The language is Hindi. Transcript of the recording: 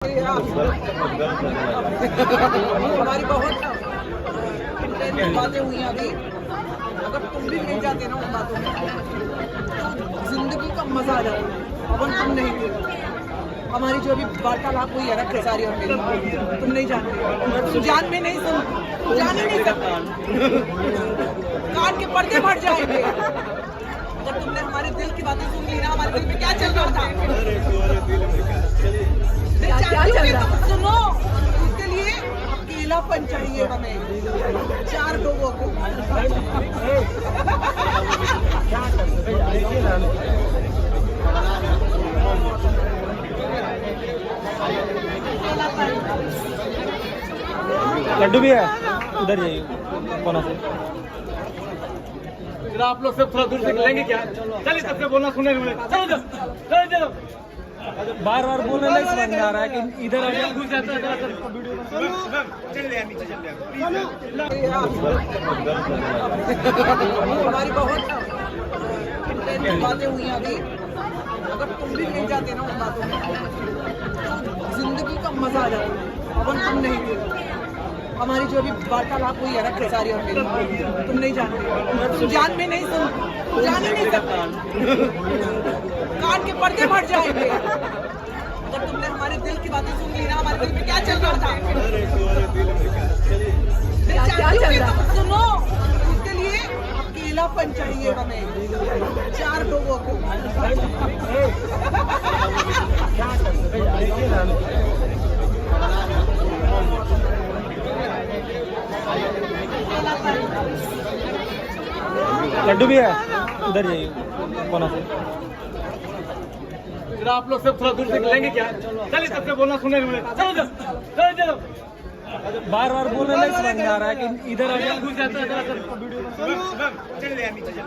हमारी बहुत इंटेंस बातें हुई अभी। अगर तुम भी मिल जाते ना उन बातों में तो जिंदगी का मजा आ जाता। अपन तुम नहीं थे, हमारी जो अभी वार्तालाप हुई है ना खेसारी और मेरी, तुम नहीं जानते, तुम जान में नहीं सुन, जान ही नहीं सकते, कान के पर्दे फट जाएंगे। अगर तुमने हमारे दिल की बातें सुन ली ना, हमारे दिल में क्या चल रहा था, क्या चल रहा है सुनो। उसके लिए अकेलापन चाहिए हमें, 4 लोगों को। लड्डू भी है उधर, जाइए कोना से। आप लोग सब थोड़ा दूर से लेंगे क्या? चलिए सबसे बोलना सुने चलो चलो चलो। बार बार बोलने नहीं समझ में आ रहा है कि इधर आ जाए। घुस जाता है नीचे चल हमारी बहुत इंटेंस बातें हुई अभी। अगर तुम भी मिल जाते ना उन बातों में तो जिंदगी का मजा आ जाता। अपन तुम नहीं थे, हमारी जो अभी वार्तालाप हुई है ना खेसारी और मेरी, तुम नहीं जानते, तुम जान में नहीं सुन, जान ही नहीं सकते, कान के पर्दे फट जाएंगे। अगर तुमने हमारे दिल की बातें सुन ली ना, हमारे दिल में क्या चल रहा था, क्या चल रहा है सुनो। उसके लिए अकेलापन चाहिए हमें, 4 लोगों को। लड्डू भी है उधर, जाइए कोना से। आप लोग सब थोड़ा दूर से लेंगे क्या? चलिए सबसे बोलना सुने चलो चलो चलो। बार बार बोलने नहीं समझ में आ रहा है कि इधर आ जाए। घुस जाता है नीचे चल